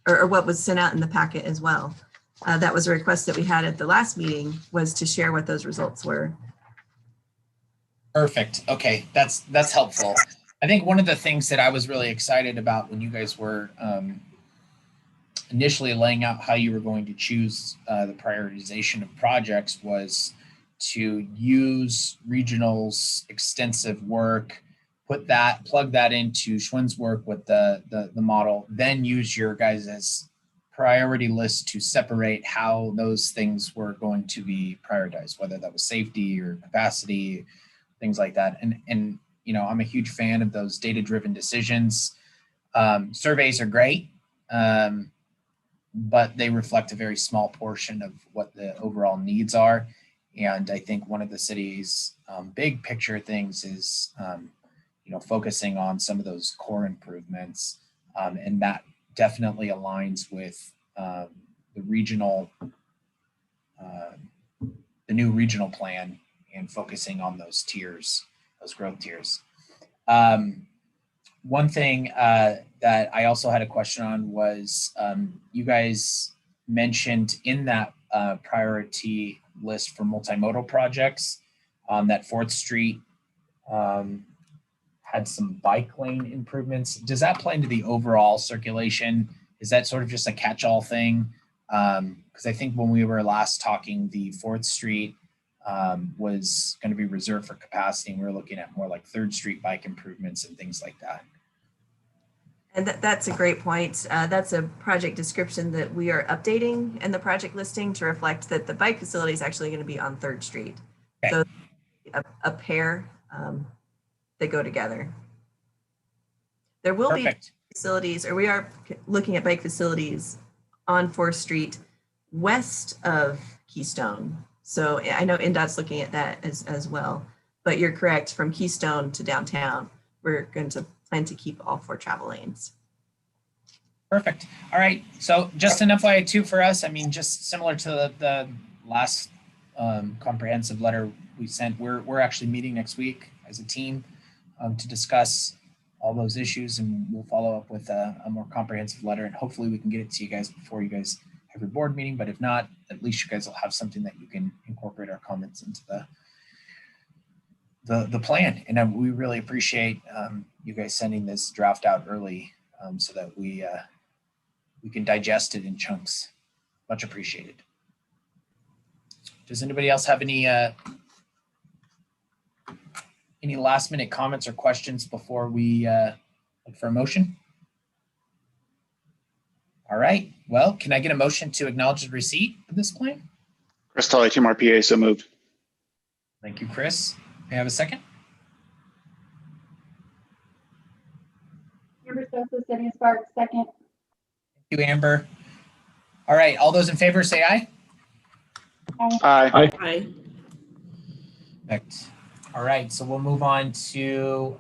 Speaker 12: or what was sent out in the packet as well. That was a request that we had at the last meeting, was to share what those results were.
Speaker 7: Perfect. Okay, that's helpful. I think one of the things that I was really excited about when you guys were initially laying out how you were going to choose the prioritization of projects was to use regional's extensive work, plug that into Schwinn's work with the model, then use your guys' priority list to separate how those things were going to be prioritized, whether that was safety or capacity, things like that. And I'm a huge fan of those data-driven decisions. Surveys are great, but they reflect a very small portion of what the overall needs are. And I think one of the city's big picture things is, focusing on some of those core improvements. And that definitely aligns with the new regional plan and focusing on those tiers, those growth tiers. One thing that I also had a question on was you guys mentioned in that priority list for multimodal projects that 4th Street had some bike lane improvements. Does that play into the overall circulation? Is that sort of just a catch-all thing? Because I think when we were last talking, the 4th Street was going to be reserved for capacity, and we were looking at more like 3rd Street bike improvements and things like that.
Speaker 12: And that's a great point. That's a project description that we are updating in the project listing to reflect that the bike facility is actually going to be on 3rd Street. Okay. So a pair that go together. There will
Speaker 7: Perfect.
Speaker 12: Be facilities, or we are looking at bike facilities on 4th Street west of Keystone. So I know NDOT's looking at that as well, but you're correct, from Keystone to downtown, we're going to plan to keep all 4 travel lanes.
Speaker 7: Perfect. All right. So just an FYI too for us, I mean, just similar to the last comprehensive letter we sent, we're actually meeting next week as a team to discuss all those issues, and we'll follow up with a more comprehensive letter, and hopefully we can get it to you guys before you guys have your board meeting. But if not, at least you guys will have something that you can incorporate our comments into the plan. And we really appreciate you guys sending this draft out early so that we can digest it in chunks. Much appreciated. Does anybody else have any last minute comments or questions before we look for a motion? All right. Well, can I get a motion to acknowledge the receipt of this plan?
Speaker 10: Chris Tully, Team RPA, so moved.
Speaker 7: Thank you, Chris. May I have a second?
Speaker 8: Amber Sosa, City of Sparks, second.
Speaker 7: Thank you, Amber. All right. All those in favor say aye.
Speaker 10: Aye.
Speaker 9: Aye.
Speaker 7: Perfect. All right. So we'll move on to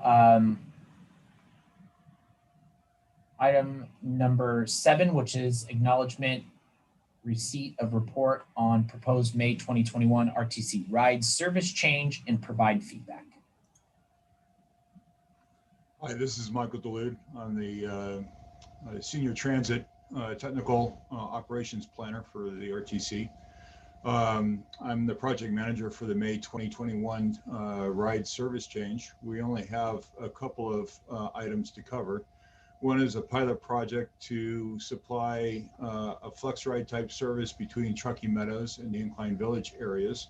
Speaker 7: Item number 7, which is acknowledgement receipt of report on proposed May 2021 RTC ride service change and provide feedback.
Speaker 13: Hi, this is Michael Delude. I'm the Senior Transit Technical Operations Planner for the RTC. I'm the project manager for the May 2021 ride service change. We only have a couple of items to cover. One is a pilot project to supply a flex ride type service between Truckee Meadows and the Incline Village areas.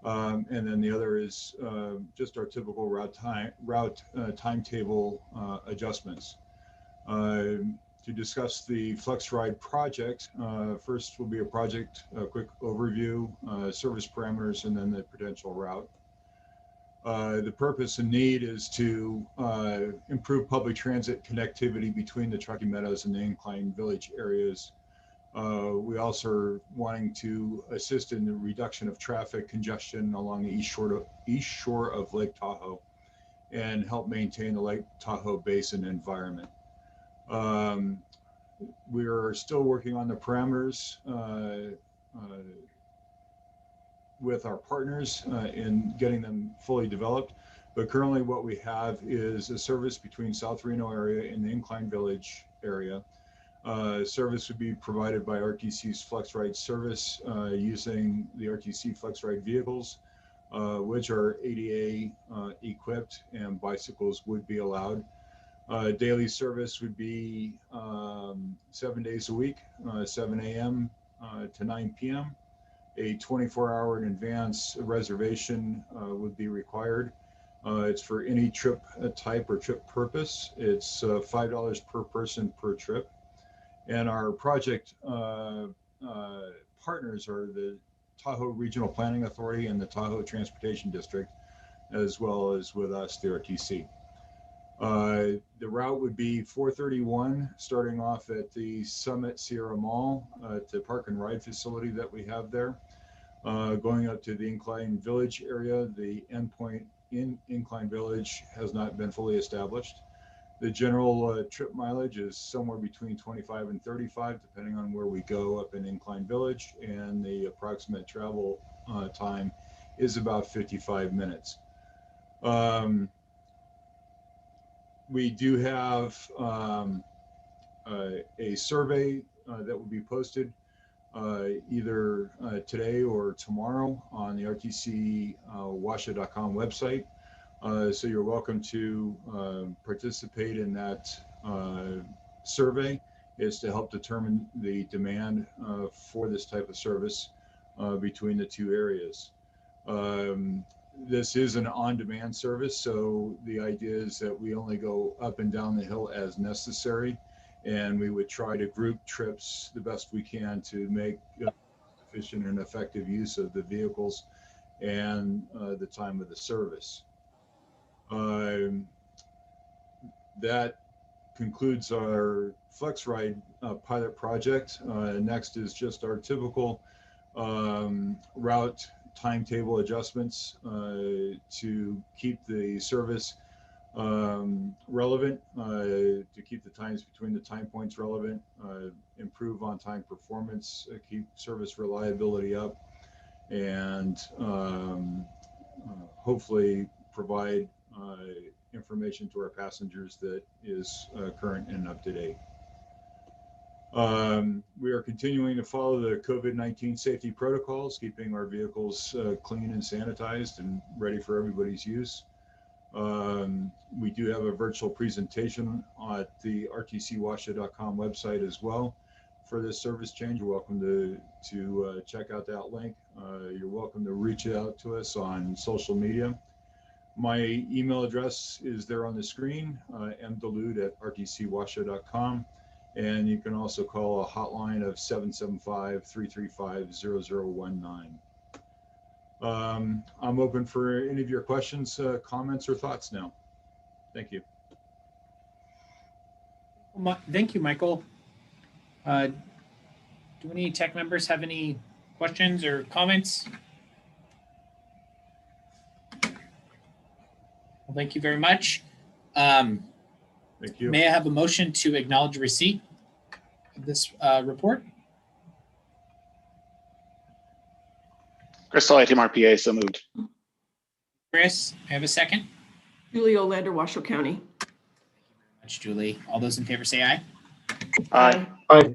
Speaker 13: And then the other is just our typical route timetable adjustments. To discuss the Flex Ride project, first will be a quick overview, service parameters, and then the potential route. The purpose and need is to improve public transit connectivity between the Truckee Meadows and the Incline Village areas. We also are wanting to assist in the reduction of traffic congestion along the east shore of Lake Tahoe and help maintain the Lake Tahoe Basin environment. We are still working on the parameters with our partners in getting them fully developed. But currently what we have is a service between South Reno area and the Incline Village area. Service would be provided by RTC's Flex Ride service using the RTC Flex Ride vehicles, which are ADA equipped, and bicycles would be allowed. Daily service would be 7 days a week, 7 a.m. To 9 p.m. A 24-hour in advance reservation would be required. It's for any trip type or trip purpose. It's $5 per person per trip. And our project partners are the Tahoe Regional Planning Authority and the Tahoe Transportation District, as well as with us, the RTC. The route would be 431, starting off at the Summit Sierra Mall, at the park and ride facility that we have there, going up to the Incline Village area. The endpoint in Incline Village has not been fully established. The general trip mileage is somewhere between 25 and 35, depending on where we go up in Incline Village, and the approximate travel time is about 55 minutes. We do have a survey that will be posted either today or tomorrow on the RTCwasha.com website. So you're welcome to participate in that survey. It's to help determine the demand for this type of service between the two areas. This is an on-demand service, so the idea is that we only go up and down the hill as necessary, and we would try to group trips the best we can to make efficient and effective use of the vehicles and the time of the service. That concludes our Flex Ride pilot project. Next is just our typical route timetable adjustments to keep the service relevant, to keep the times between the time points relevant, improve on-time performance, keep service reliability up, and hopefully provide information to our passengers that is current and up to date. We are continuing to follow the COVID-19 safety protocols, keeping our vehicles clean and sanitized and ready for everybody's use. We do have a virtual presentation at the RTCwasha.com website as well for this service change. You're welcome to check out that link. You're welcome to reach out to us on social media. My email address is there on the screen, mdelude@rtcwasha.com. And you can also call a hotline of 775-335-0019. I'm open for any of your questions, comments, or thoughts now. Thank you.
Speaker 7: Thank you, Michael. Do any tech members have any questions or comments? Well, thank you very much.
Speaker 13: And Thank you.
Speaker 7: May I have a motion to acknowledge receipt of this report?
Speaker 10: Crystal, item RPA, so moved.
Speaker 7: Chris, may I have a second?
Speaker 9: Julie Olander, Washoe County.
Speaker 7: Much, Julie. All those in favor say aye.
Speaker 10: Aye.
Speaker 6: Aye.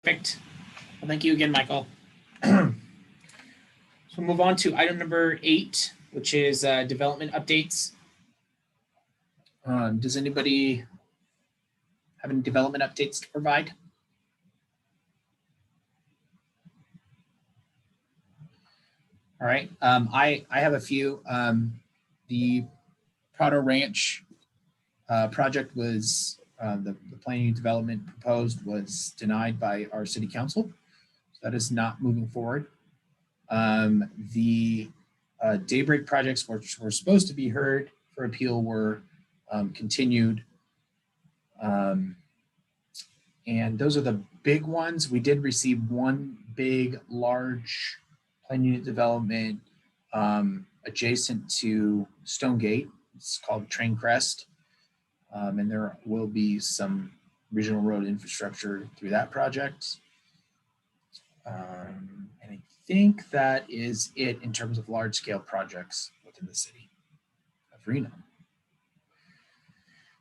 Speaker 7: Perfect. Well, thank you again, Michael. So we'll move on to item number 8, which is development updates. Does anybody have any development updates to provide? All right. I have a few. The Prado Ranch project was the planning and development proposed was denied by our city council. So that is not moving forward. The Daybreak projects, which were supposed to be heard for appeal, were continued. And those are the big ones. We did receive one big, large plan unit development adjacent to Stonegate. It's called Train Crest. And there will be some regional road infrastructure through that project. And I think that is it in terms of large scale projects within the city of Reno.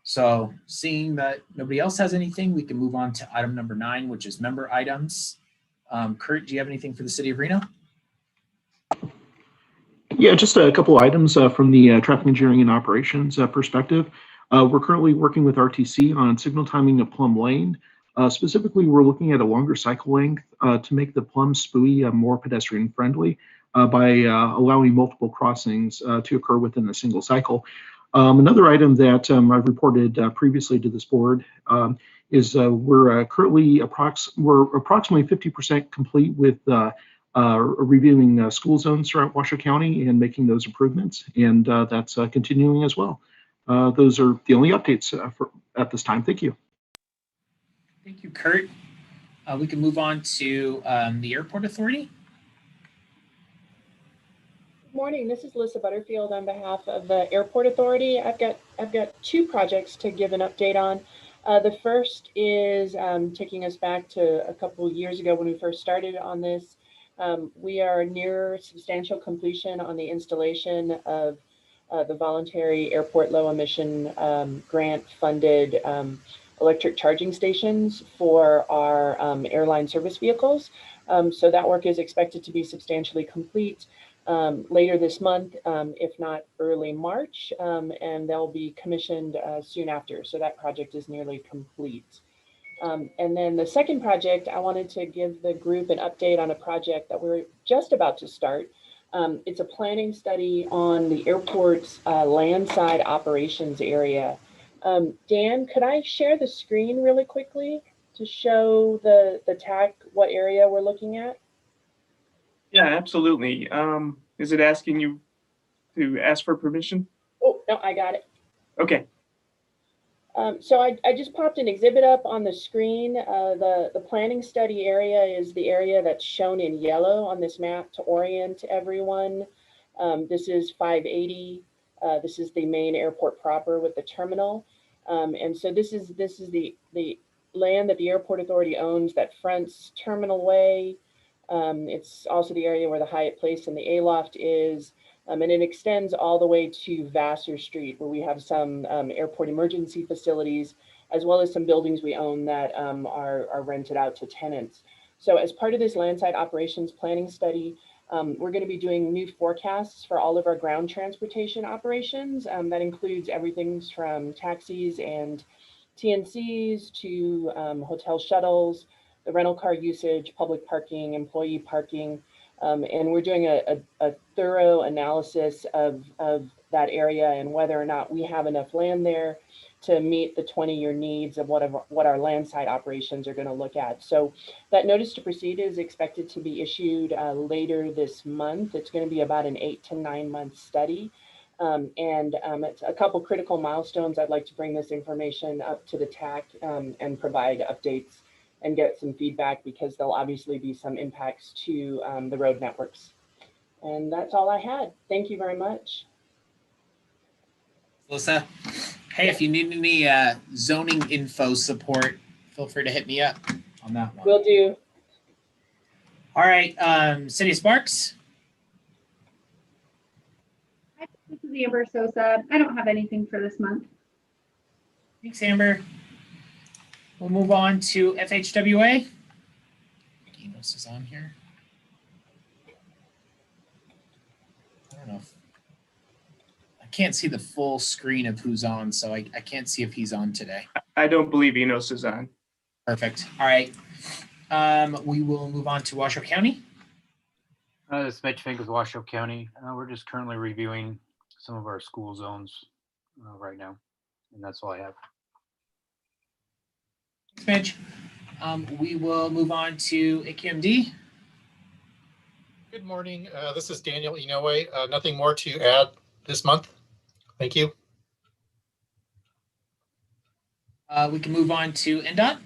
Speaker 7: So seeing that nobody else has anything, we can move on to item number 9, which is member items. Kurt, do you have anything for the city of Reno?
Speaker 6: Yeah, just a couple of items from the traffic engineering and operations perspective. We're currently working with RTC on signal timing of Plum Lane. Specifically, we're looking at a longer cycle length to make the Plum Spooey more pedestrian friendly by allowing multiple crossings to occur within a single cycle. Another item that I've reported previously to this board is we're currently approximately 50% complete with reviewing school zones throughout Washoe County and making those improvements, and that's continuing as well. Those are the only updates at this time. Thank you.
Speaker 7: Thank you, Kurt. We can move on to the Airport Authority.
Speaker 11: Good morning. This is Lisa Butterfield on behalf of the Airport Authority. I've got 2 projects to give an update on. The first is taking us back to a couple of years ago when we first started on this. We are near substantial completion on the installation of the voluntary airport low emission grant funded electric charging stations for our airline service vehicles. So that work is expected to be substantially complete later this month, if not early March, and they'll be commissioned soon after. So that project is nearly complete. And then the second project, I wanted to give the group an update on a project that we're just about to start. It's a planning study on the airport's landside operations area. Dan, could I share the screen really quickly to show the TAC, what area we're looking at?
Speaker 1: Yeah, absolutely. Is it asking you to ask for permission?
Speaker 11: Oh, no, I got it.
Speaker 1: Okay.
Speaker 11: So I just popped an exhibit up on the screen. The planning study area is the area that's shown in yellow on this map to orient everyone. This is 580. This is the main airport proper with the terminal. And so this is the land that the Airport Authority owns that fronts Terminal Way. It's also the area where the Hyatt Place and the Aloft is. And it extends all the way to Vassar Street, where we have some airport emergency facilities, as well as some buildings we own that are rented out to tenants. So as part of this landside operations planning study, we're going to be doing new forecasts for all of our ground transportation operations. That includes everything from taxis and TNCs to hotel shuttles, the rental car usage, public parking, employee parking. And we're doing a thorough analysis of that area and whether or not we have enough land there to meet the 20-year needs of what our landside operations are going to look at. So that notice to proceed is expected to be issued later this month. It's going to be about an 8 to 9 month study. It's a couple critical milestones. I'd like to bring this information up to the TAC and provide updates and get some feedback, because there'll obviously be some impacts to the road networks. And that's all I had. Thank you very much.
Speaker 7: Melissa. Hey, if you need any zoning info support, feel free to hit me up on that one.
Speaker 11: Will do.
Speaker 7: All right, City of Sparks.
Speaker 8: Hi, this is Amber Sosa. I don't have anything for this month.
Speaker 7: Thanks, Amber. We'll move on to FHWA. Enos is on here. I don't know if I can't see the full screen of who's on, so I can't see if he's on today.
Speaker 1: I don't believe Enos is on.
Speaker 7: Perfect. All right. We will move on to Washoe County.
Speaker 14: This is Mitch Fink with Washoe County. We're just currently reviewing some of our school zones right now, and that's all I have.
Speaker 7: Thanks, Mitch. We will move on to AQMD.
Speaker 15: Good morning. This is Daniel Inoue. Nothing more to add this month. Thank you.
Speaker 7: We can move on to NDOT.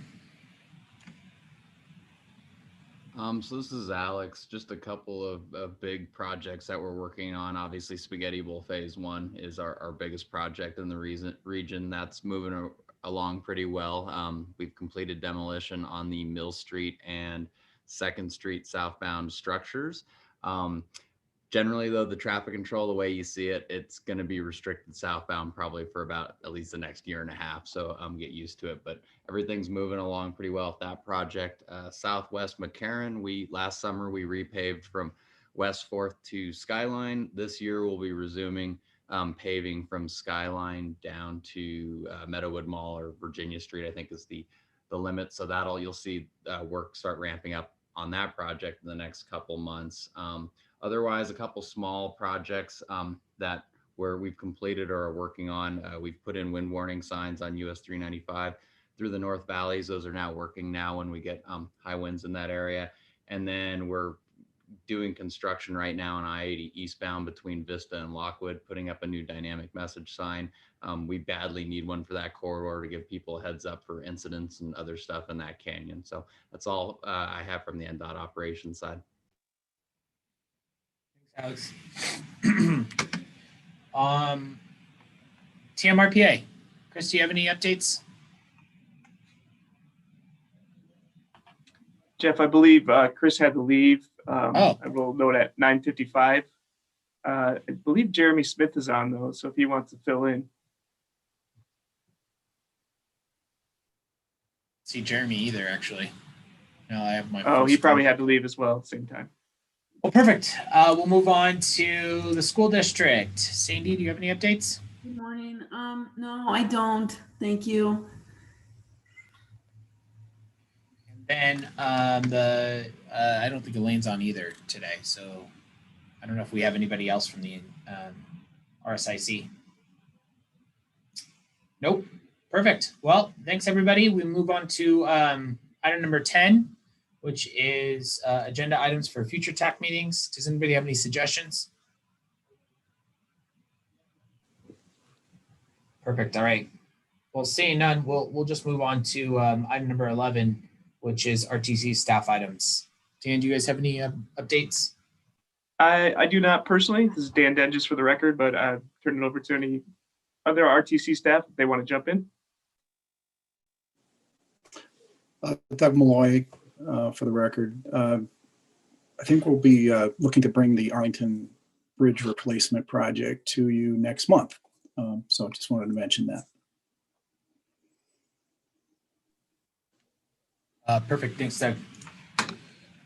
Speaker 5: So this is Alex. Just a couple of big projects that we're working on. Obviously, Spaghetti Bowl Phase 1 is our biggest project in the region. That's moving along pretty well. We've completed demolition on the Mill Street and 2nd Street southbound structures. Generally, though, the traffic control, the way you see it, it's going to be restricted southbound probably for about at least the next year and a half. So get used to it. But everything's moving along pretty well with that project. Southwest McCarran, last summer we repaved from West 4th to Skyline. This year we'll be resuming paving from Skyline down to Meadowood Mall, or Virginia Street, I think is the limit. So you'll see work start ramping up on that project in the next couple months. Otherwise, a couple small projects where we've completed or are working on. We've put in wind warning signs on US 395 through the North Valleys. Those are now working now when we get high winds in that area. And then we're doing construction right now on I-80 eastbound between Vista and Lockwood, putting up a new dynamic message sign. We badly need one for that corridor to give people a heads up for incidents and other stuff in that canyon. So that's all I have from the NDOT operations side.
Speaker 7: Alex. TMRPA. Chris, do you have any updates?
Speaker 1: Jeff, I believe Chris had to leave.
Speaker 7: Oh.
Speaker 1: I will note at 9:55. I believe Jeremy Smith is on though, so if he wants to fill in.
Speaker 7: See Jeremy either, actually. No, I have my.
Speaker 1: Oh, he probably had to leave as well at the same time.
Speaker 7: Well, perfect. We'll move on to the school district. Sandy, do you have any updates?
Speaker 9: Good morning. No, I don't. Thank you.
Speaker 7: And then I don't think Elaine's on either today, so I don't know if we have anybody else from the RSIC. Nope. Perfect. Well, thanks everybody. We move on to item number 10, which is agenda items for future TAC meetings. Does anybody have any suggestions? Perfect. All right. Well, seeing none, we'll just move on to item number 11, which is RTC staff items. Dan, do you guys have any updates?
Speaker 1: I do not personally. This is Dan Denges for the record, but I turn it over to any other RTC staff if they want to jump in.
Speaker 4: Doug Malloy, for the record. I think we'll be looking to bring the Arlington Bridge replacement project to you next month. So I just wanted to mention that.
Speaker 7: Perfect. Thanks, Doug.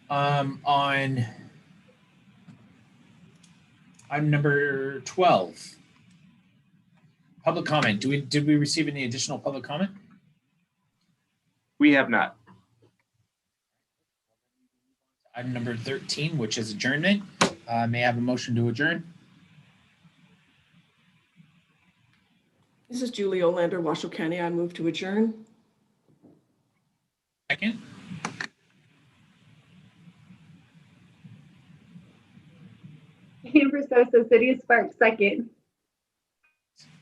Speaker 7: On item number 12, public comment. Did we receive any additional public comment?
Speaker 1: We have not.
Speaker 7: Item number 13, which is adjournment. May I have a motion to adjourn?
Speaker 9: This is Julie Olander, Washoe County. I move to adjourn.
Speaker 7: Second.
Speaker 8: Amber Sosa, City of Sparks, second.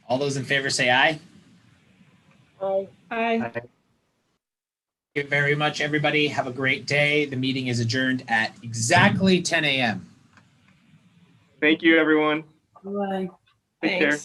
Speaker 7: All those in favor say aye.
Speaker 11: Aye.
Speaker 9: Aye.
Speaker 7: Thank you very much, everybody. Have a great day. The meeting is adjourned at exactly 10 a.m.
Speaker 1: Thank you, everyone.
Speaker 9: Bye.
Speaker 1: Take care.